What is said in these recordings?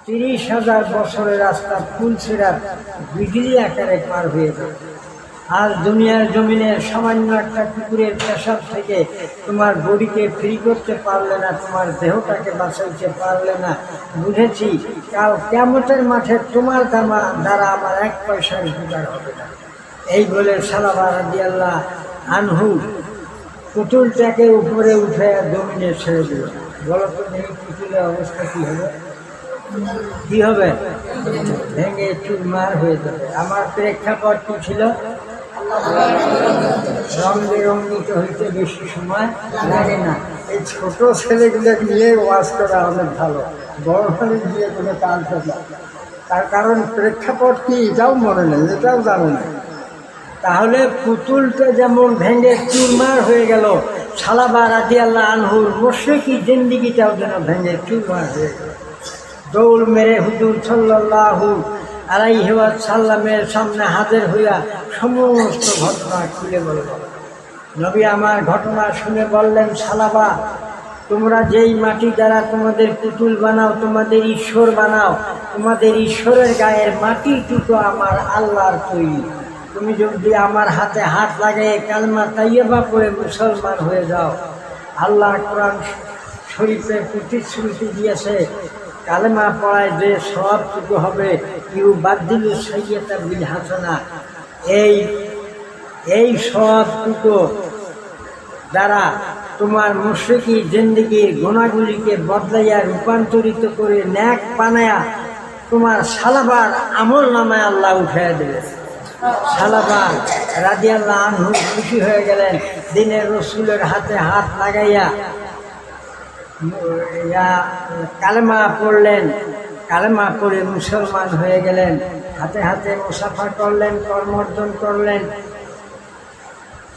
30,000 বছরের রাস্তা ফুলসিরাত বিজলি আকারে পার হয়ে যাবে। আর দুনিয়ার জমিনের সামান্য একটা কুকুরের পেশাব থেকে তোমার বডিকে ফ্রি করতে পারলে না, তোমার দেহটাকে বাঁচাইতে পারলে না। বুঝেছি কাল কিয়ামতের মাঠে তোমার দ্বারা আমার 1 পয়সার উপকার হবে না। এই বলে সালাবা রাদিয়াল্লাহু আনহু পুতুলটাকে উপরে উঠে জমিনে ছেড়ে দিল। বলো তো দেখি পুতুলের অবস্থা কী হবে? কি হবে? ভেঙে চুরমার হয়ে যাবে। আমার প্রেক্ষাপট কি ছিল? রং বেরঙ্গিত হইতে বেশি সময় লাগে না। এই ছোট ছেলেগুলো নিয়ে ওয়াজ করা অনেক ভালো, বড় মানুষ দিয়ে কোনো কাজ হবে না। তার কারণ প্রেক্ষাপট কি এটাও মনে নেই, এটাও জানে না। তাহলে পুতুলটা যেমন ভেঙে চুরমার হয়ে গেল, সালাবা রাদিয়াল্লাহু আনহুর মুশরিকি জিন্দেগিটাও যেন ভেঙে চুরমার হয়ে গেল। দৌড় মেরে হুজুর সাল্লাল্লাহু আলাইহি ওয়াসাল্লামের সামনে হাজির হইয়া সমস্ত ঘটনা খুলে বলল। নবী আমার ঘটনা শুনে বললেন, সালাবা, তোমরা যেই মাটি দ্বারা তোমাদের পুতুল বানাও, তোমাদের ঈশ্বর বানাও, তোমাদের ঈশ্বরের গায়ের মাটিটুকু আমার আল্লাহর তৈরি। তুমি যদি আমার হাতে হাত লাগিয়ে কালমা তাইয়্যিবা পড়ে মুসলমান হয়ে যাও, আল্লাহ কোরআন শরীফে প্রতিশ্রুতি দিয়েছে, কালেমা পড়ায় যে সওয়াবটুকু হবে, ইউবাদদিলু সাইয়্যাতা বিল হাসানা, এই সওয়াবটুকু দ্বারা তোমার মুশরিকি জিন্দেগির গুনাহগুলিকে বদলাইয়া রূপান্তরিত করে নেক বানায়া তোমার সালাবার আমল নামায় আল্লাহ উঠাইয়া দেবে। সালাবা রাদিয়াল্লাহু আনহু খুশি হয়ে গেলেন। দিনের রসুলের হাতে হাত লাগাইয়া কালেমা পড়লেন, কালেমা পড়ে মুসলমান হয়ে গেলেন। হাতে হাতে মুসাফা করলেন, কর্মর্জন করলেন,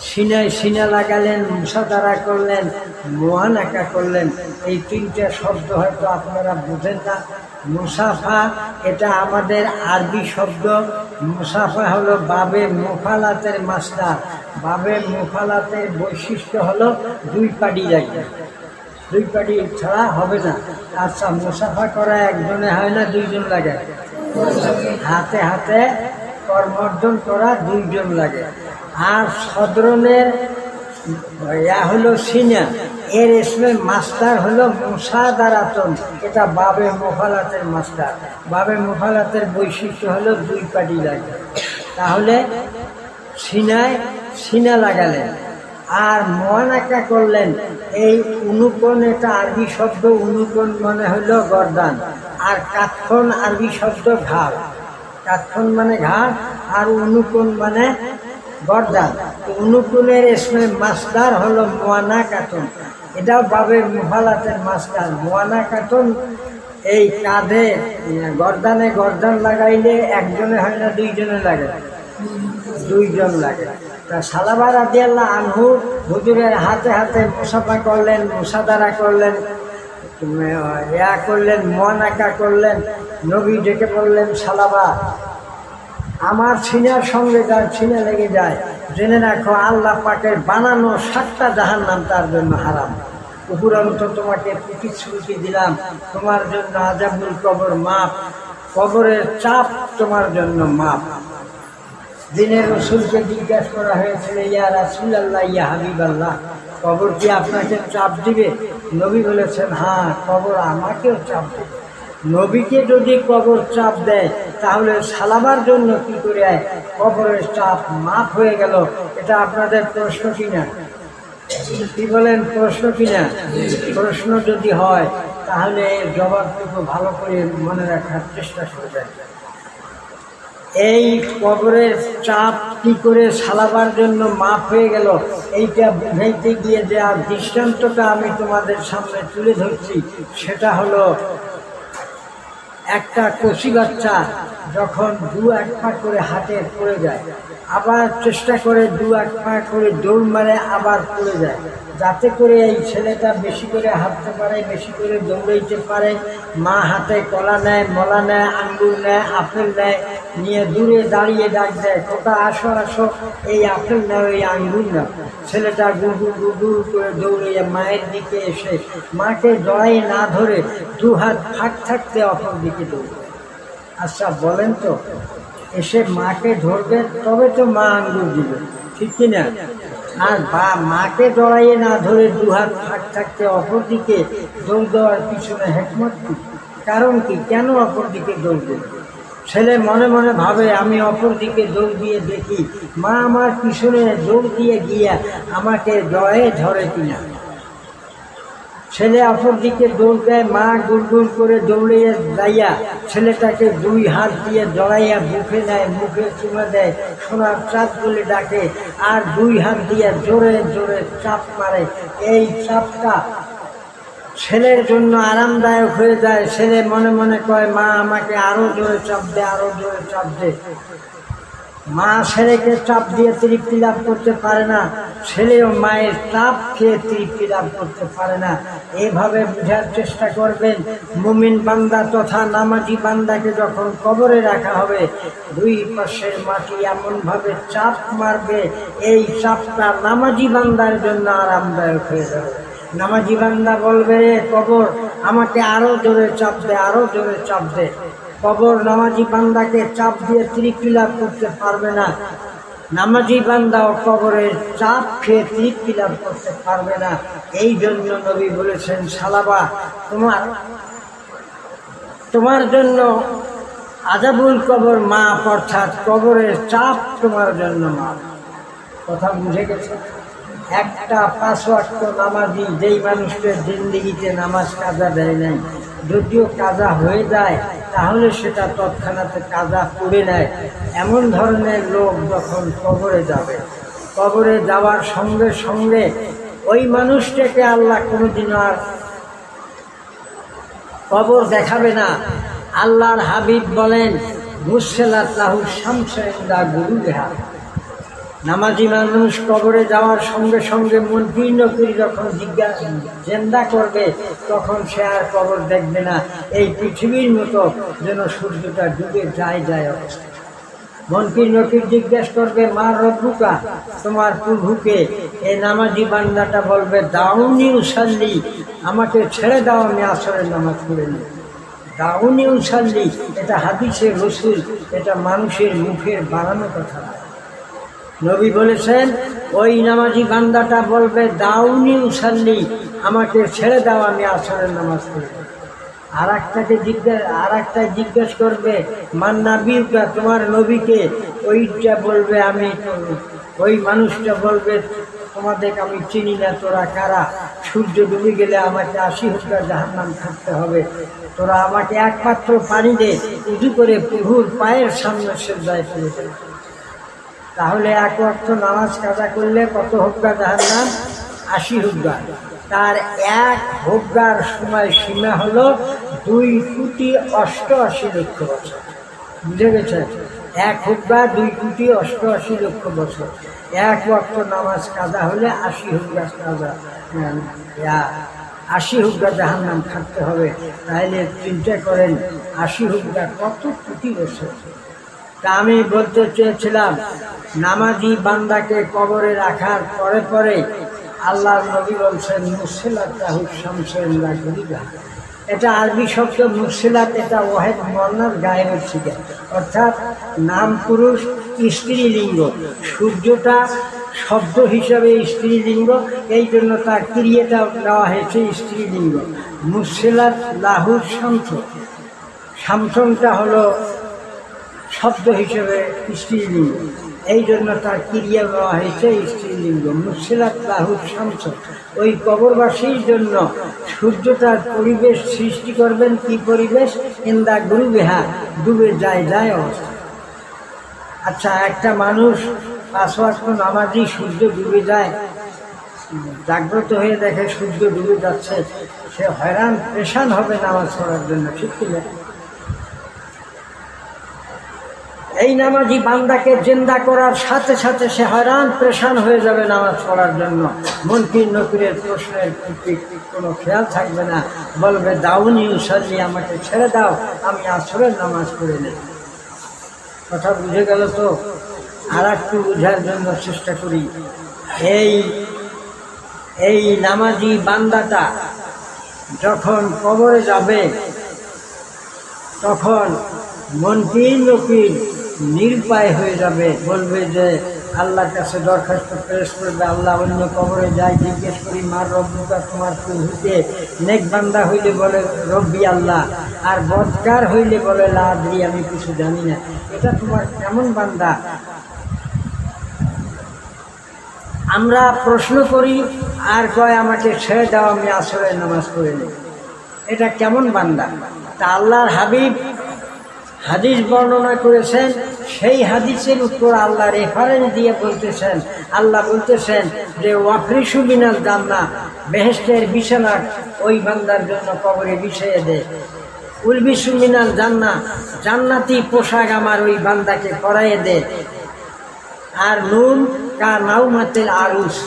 সিনায় সিনা লাগালেন, মুসাদারা করলেন, মুআনাকা করলেন। এই 3টা শব্দ হয়তো আপনারা বুঝেন না। মুসাফা এটা আমাদের আরবি শব্দ। মুসাফা হলো বাবে মুফালাতের মাসদার। বাবে মুফালাতের বৈশিষ্ট্য হলো 2 পাডি লাগবে, 2 পাডি ছাড়া হবে না। আচ্ছা, মুসাফা করা একজনে হয় না, 2 জন লাগে। হাতে হাতে কর্মর্জন করা 2 জন লাগে। আর সদরনের হলো সিনা, এর ইসমে মাস্টার হলো মুসাদারাতন, এটা বাবে মুফালাতের মাস্টার। বাবে মুফালাতের বৈশিষ্ট্য হলো 2 পাডি লাগে। তাহলে সিনায় সিনা লাগালেন আর মুআনাকা করলেন। এই অনুকোণ এটা আরবি শব্দ, অনুকোণ মানে হলো গর্দান, আর কাতখন আরবি শব্দ ঘাড়। কাতখন মানে ঘাড় আর অনুকোণ মানে গর্দান। অনুকূলের ইসমে মাসদার হলো মুআনাকাতুন, এটাও বাবে মুফালাতের মাসদার। মুআনাকাতুন এই কাঁধে গর্দানে গর্দান লাগাইলে একজনে হয় না, 2 জনে লাগে, 2 জন লাগে। তা সালাবা রাদিয়াল্লাহু আনহু হুজুরের হাতে হাতে মুসাফা করলেন, মুসাদারা করলেন, করলেন, মুআনাকা করলেন। নবী ডেকে বললেন, সালাবা, আমার সিনার সঙ্গে যার সিনা লেগে যায়, জেনে রাখো আল্লাহ পাকের বানানো 7টা জাহান্নাম তার জন্য হারাম। উপরন্ত তোমাকে প্রতিশ্রুতি দিলাম, তোমার জন্য আযাবুল কবর মাপ, কবরের চাপ তোমার জন্য মাপ। দিনের রসুলকে জিজ্ঞাসা করা হয়েছিল, ইয়া রাসূলুল্লাহ, ইয়া হাবিবাল্লাহ, কবর কি আপনাকে চাপ দিবে? নবী বলেছেন, হ্যাঁ, কবর আমাকেও চাপ দেবে। নবীকে যদি কবর চাপ দেয়, তাহলে সালাবার জন্য কি করে কবরের চাপ মাফ হয়ে গেল? এটা আপনাদের প্রশ্ন কিনা? কি বলেন, প্রশ্ন কিনা? প্রশ্ন যদি হয় তাহলে জবাবটুকু ভালো করে মনে রাখার চেষ্টা করবেন। এই কবরের চাপ কি করে সালাবার জন্য মাফ হয়ে গেল, এইটা বুঝাইতে গিয়ে যে আর দৃষ্টান্তটা আমি তোমাদের সামনে তুলে ধরছি, সেটা হলো একটা কচি বাচ্চা যখন 2-1 পা করে হাঁটে পড়ে যায়, আবার চেষ্টা করে 2-1 পা করে দৌড় মারে, আবার পড়ে যায়, যাতে করে এই ছেলেটা বেশি করে হাঁটতে পারে, বেশি করে দৌড়াইতে পারে। মা হাতে কলা নেয়, মলা নেয়, আঙ্গুর নেয়, আপেল নেয়, নিয়ে দূরে দাঁড়িয়ে ডাক দেয়, কোথা আসো আসো, এই আপেল নাও, এই আঙ্গুর নাও। ছেলেটা গুগুর গুগুর করে দৌড়ে মায়ের দিকে এসে মাকে জড়াইয়ে না ধরে দু হাত ফাঁক থাকতে অপর দিকে দৌড়ে। আচ্ছা বলেন তো, এসে মাকে ধরবে তবে তো মা আঙ্গুর দিবে, ঠিক কিনা? আর মাকে জড়াইয়ে না ধরে দু হাত ফাঁক থাকতে অপর দিকে দৌড় দেওয়ার পিছনে হেকমত কি? কারণ কি? কেন অপর দিকে দৌড় দেবে? ছেলে মনে মনে ভাবে, আমি অপর দিকে দৌড় দিয়ে দেখি মা আমার পিছনে দৌড় দিয়ে গিয়া আমাকে জড়াইয়ে ধরে কিনা। ছেলে অপর দিকে দৌড় দেয়, মা গুড় করে দৌড়িয়ে যাইয়া ছেলেটাকে দুই হাত দিয়ে জড়াইয়া বুকে নেয়, মুখে চুমে দেয়, সোনার চাপ বলে ডাকে, আর দুই হাত দিয়ে জোরে জোরে চাপ মারে। এই চাপটা ছেলের জন্য আরামদায়ক হয়ে যায়। ছেলে মনে মনে কয়, মা আমাকে আরো জোরে চাপ দে, আরো জোরে চাপ দে। মা ছেলেকে চাপ দিয়ে তৃপ্তি লাভ করতে পারে না, ছেলেও মায়ের চাপ খেয়ে তৃপ্তি লাভ করতে পারে না। এভাবে বুঝার চেষ্টা করবেন, মুমিন বান্দা তথা নামাজি বান্দাকে যখন কবরে রাখা হবে, দুই পাশের মাটি এমনভাবে চাপ মারবে, এই চাপটা নামাজি বান্দার জন্য আরামদায়ক হয়ে যাবে। নামাজি বান্দা বলবে, কবর আমাকে আরো জোরে চাপ দে, আরো জোরে চাপ দে। কবর নামাজি বান্দাকে চাপ দিয়ে তৃপ্তি লাভ করতে পারবে না। নামাজি বান্দাও কবরের চাপ খেয়ে তৃপ্তি লাভ করতে পারবে না। এই জন্য নবী বলেছেন, সালাবা তোমার জন্য আযাবুল কবর মাপ, অর্থাৎ কবরের চাপ তোমার জন্য মাপ। কথা বুঝে গেছে? একটা 5 ওয়াক্ত নামাজি যেই মানুষের জিন্দেগিতে নামাজ কাজা দেয় নাই, যদিও কাজা হয়ে যায় তাহলে সেটা তৎক্ষণাৎ কাজা করে নেয়, এমন ধরনের লোক যখন কবরে যাবে, কবরে যাওয়ার সঙ্গে সঙ্গে ওই মানুষটাকে আল্লাহ কোনোদিন আর কবর দেখাবে না। আল্লাহর হাবিব বলেন, মুসলাত লাহু শামসুন ইনদা গুরুবিহা। নামাজি মানুষ কবরে যাওয়ার সঙ্গে সঙ্গে মুনকির নকির যখন জিন্দা করবে, তখন সে আর কবর দেখবে না। এই পৃথিবীর মতো যেন সূর্যটা ডুবে যায় অবস্থা। মুনকির নকির জিজ্ঞেস করবে, মা রব্বুকা, তোমার প্রভুকে। এই নামাজি বান্দাটা বলবে, দাউনি উসাল্লি, আমাকে ছেড়ে দাও, আমি আসরের নামাজ পড়ে নিই। দাউনি উসাল্লি, এটা হাদিসের রাসূল, এটা মানুষের মুখের বানানো কথা। নবী বলেছেন, ওই নামাজি বান্দাটা বলবে, দাউনি উসাল্লি, আমাকে ছেড়ে দাও, আমি আসরের নামাজ পড়ি। আর একটা জিজ্ঞেস করবে, মান নাবিয়ুকা, তোমার নবীকে। ওইটা বলবে, আমি। ওই মানুষটা বলবে, তোমাদের আমি চিনি না, তোরা কারা? সূর্য ডুবে গেলে আমাকে 80 হুক্কা জাহান্নাম থাকতে হবে। তোরা আমাকে একমাত্র পানি দে, উজু করে প্রভুর পায়ের সামনে সেজদায় পড়ে যাবে। তাহলে এক ওয়াক্ত নামাজ কাজা করলে কত হুক্কা জাহান্নাম? 80 হুক্কা। তার এক হুক্কার সময় সীমা হলো 2,88,00,000 বছর। বুঝে গেছে? এক হুক্কা 2,88,00,000 বছর। এক ওয়াক্ত নামাজ কাজা হলে 80 হুক্কা কাজা, 80 হুক্কা জাহান্নাম থাকতে হবে। তাহলে চিন্তা করেন 80 হুক্কা কত কোটি বছর। তা আমি বলতে চেয়েছিলাম, নামাজি বান্দাকে কবরে রাখার পরে পরে আল্লাহর নবী বলছেন, মুসলাত লাহু শামসুন ইনদা গুরুবিহা। এটা আরবি শব্দ মুসলাত, এটা ওয়াহেদ মুআন্নাস গায়েবের শিখে, অর্থাৎ নাম পুরুষ স্ত্রীলিঙ্গ। সূর্যটা শব্দ হিসাবে স্ত্রীলিঙ্গ, এই জন্য তার ক্রিয়াটা দেওয়া হয়েছে স্ত্রীলিঙ্গ। মুসলাত লাহু শামসুন, শামসুনটা হলো শব্দ হিসেবে স্ত্রীলিঙ্গ, এই জন্য তার ক্রিয়া দেওয়া হয়েছে স্ত্রীলিঙ্গ। মুসলাত লাহু শামসুন, ওই কবরবাসীর জন্য সূর্যটার পরিবেশ সৃষ্টি করবেন। কি পরিবেশ? ইনদা গুরুবিহা, ডুবে যায় অবস্থা। আচ্ছা, একটা মানুষ 5 ওয়াক্ত নামাজি, সূর্য ডুবে যায়, জাগ্রত হয়ে দেখে সূর্য ডুবে যাচ্ছে, সে হয়রান পেরেশান হবে নামাজ পড়ার জন্য, ঠিক কিনা? এই নামাজি বান্দাকে জিন্দা করার সাথে সাথে সে হয়রান পেরেশান হয়ে যাবে নামাজ পড়ার জন্য। মুনকির নকিরের প্রশ্নের প্রতি কোনো খেয়াল থাকবে না, বলবে, দাউনি উসাল্লি, আমাকে ছেড়ে দাও, আমি আসরের নামাজ পড়ে নেই। কথা বুঝে গেল তো? আর একটু বোঝার জন্য চেষ্টা করি। এই নামাজি বান্দাটা যখন কবরে যাবে তখন মনকির নকির নিরুপায় হয়ে যাবে, বলবে যে আল্লাহর কাছে দরখাস্ত পেশ করবে, আল্লাহ অন্য কবরে যাই জিজ্ঞেস করি মার রব্বুকা, তোমার কি হইতে? নেক বান্দা হইলে বলে রব্বি আল্লাহ, আর বদকার হইলে বলে লা আদরি, আমি কিছু জানি না। এটা তোমার কেমন বান্দা? আমরা প্রশ্ন করি আর কয় আমাকে ছেড়ে দাও, আমি আসরের নামাজ পড়ে নেই। এটা কেমন বান্দা? তা আল্লাহর হাবিব হাদিস বর্ণনা করেছেন, সেই হাদিসের উপর আল্লাহ রেফারেন্স দিয়ে বলতেছেন, আল্লাহ বলতেছেন যে ওয়াফরিসু মিনাল জান্নাহ, বেহেশতের বিছানা ওই বান্দার জন্য কবরে বিছিয়ে দে। উলবিসু মিনাল জান্নাহ, জান্নাতি পোশাক আমার ওই বান্দাকে পরাইয়ে দে। আর নুন কা নাউমাতিল আরুস,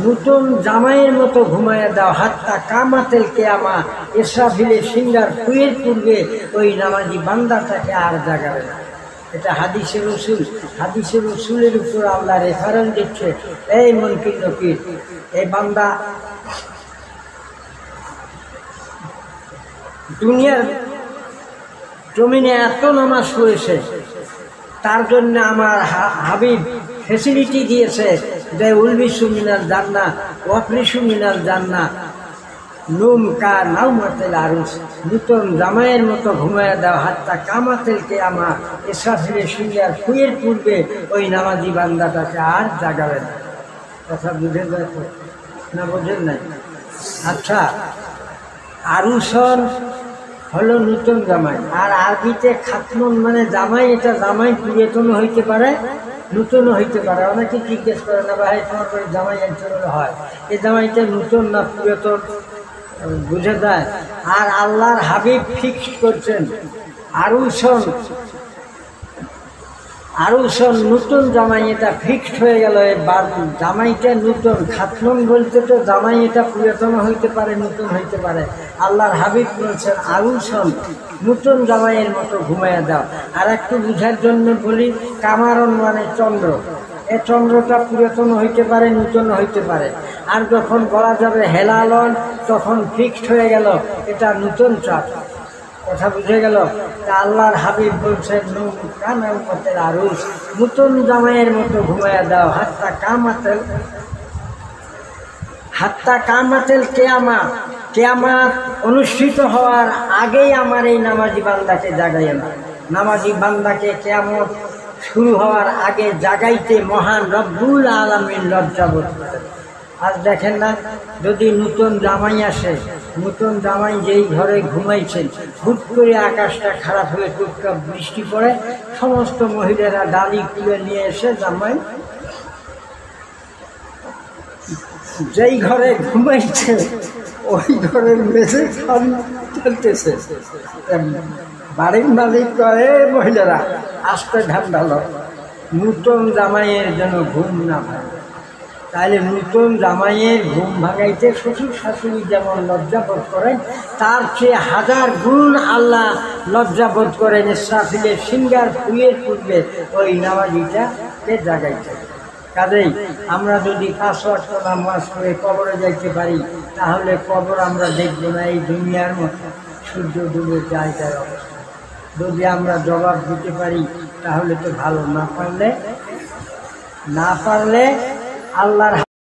নতুন জামাইয়ের মতো ঘুমাইয়া দাও। হাত্তা কামাতেল কেয়ামা, ইসরাফিলের সিঙ্গার ফুয়ের পূর্বে ওই নামাজি বান্দাটাকে আর জাগাবে না। এটা হাদিসের রসুল। হাদিসের রসুলের উপর আল্লাহ রেফারেন্স দিচ্ছে। এই মুনকির নকির, এই বান্দা দুনিয়ার জমিনে এত নামাজ পড়েছে, তার জন্য আমার হাবিব ফেসিলিটি দিয়েছে যে উলবিসু মিনাল জান্নাহ ওয়াফরিসু মিনাল জান্নাহ, নুম কা নাউমাতিল আরুস, নূতন জামাইয়ের মতো ঘুমাইয়া দাও। হাত্তা কামাতেল কেয়ামা, ইসরাফিলের সিঙ্গার ফুয়ের পূর্বে ওই নামাজি বান্দাটাকে আর জাগাবে না। কথা বুঝে যায় না? বোঝেন নাই? আচ্ছা, আরুসন হলো নূতন জামাই, আর আরবিতে খাতমন মানে জামাই। এটা জামাই পুরাতন হইতে পারে, নূতনও হইতে পারে। অনেকে জিজ্ঞেস করে না ভাই তোমার করে জামাই একজন হয়, এই জামাইটা নূতন না পুরাতন? বুঝে যায়। আর আল্লাহর হাবিব ফিক্সড করছেন আরুসন নূতন জামাই, এটা ফিক্সড হয়ে গেল। জামাইটা নূতন। খাতমন বলতে তো জামাই এটা পুরাতন হইতে পারে, নূতন হইতে পারে। আল্লাহর হাবিব বলছেন আরুসন, নূতন জামাইয়ের মতো ঘুমাইয়া দাও। আর একটু বুঝার জন্য বলি, কামারন মানে চন্দ্র। এ চন্দ্রটা পুরাতন হইতে পারে, নূতন হইতে পারে। আর যখন বলা যাবে হেলালন, তখন ফিক্সড হয়ে গেল এটা নূতন চাঁদ। কথা বুঝে গেল? আল্লাহর হাবিব বলছেন কানাউমাতিল আরুস, নূতন জামাইয়ের মতো ঘুমাইয়া দাও। হাত্তা কামাতেল কেয়ামা, কেয়ামত অনুষ্ঠিত হওয়ার আগেই আমার এই নামাজি বান্দাকে জাগাইয়া না। নামাজি বান্দাকে কেয়ামত শুরু হওয়ার আগে জাগাইতে মহান রব্বুল আলামিন লজ্জাবোধ করেন। আর দেখেন না, যদি নূতন জামাই আসে, নূতন জামাই যেই ঘরে ঘুমাইছেন, হুট করে আকাশটা খারাপ হয়ে টুকটাক বৃষ্টি পড়ে, সমস্ত মহিলারা ডালি খুলে নিয়ে এসে জামাই যেই ঘরে ঘুমাইছে ওই ঘরের মেঝে খালি চলতেছে। বাড়ির মালিক করে মহিলারা আস্তে ঢান্ডালো, নূতন জামাইয়ের যেন ঘুম না ভাঙে। তাহলে নূতন জামাইয়ের ঘুম ভাঙাইতে শ্বশুর শাশুড়ি যেমন লজ্জাবোধ করেন, তার চেয়ে হাজার গুণ আল্লাহ লজ্জাবোধ করেন ইসরাফিলের সিঙ্গার ফুয়ের পূর্বে ওই নামাজিটাকে জাগাইতে। কাজেই আমরা যদি 5 ওয়াক্ত নামাজ পড়ে কবরে যাইতে পারি, তাহলে কবর আমরা দেখব না এই দুনিয়ার মতো সূর্য ডুবে জায়গার অবস্থা। যদি আমরা জবাব দিতে পারি তাহলে তো ভালো, না পারলে আল্লাহর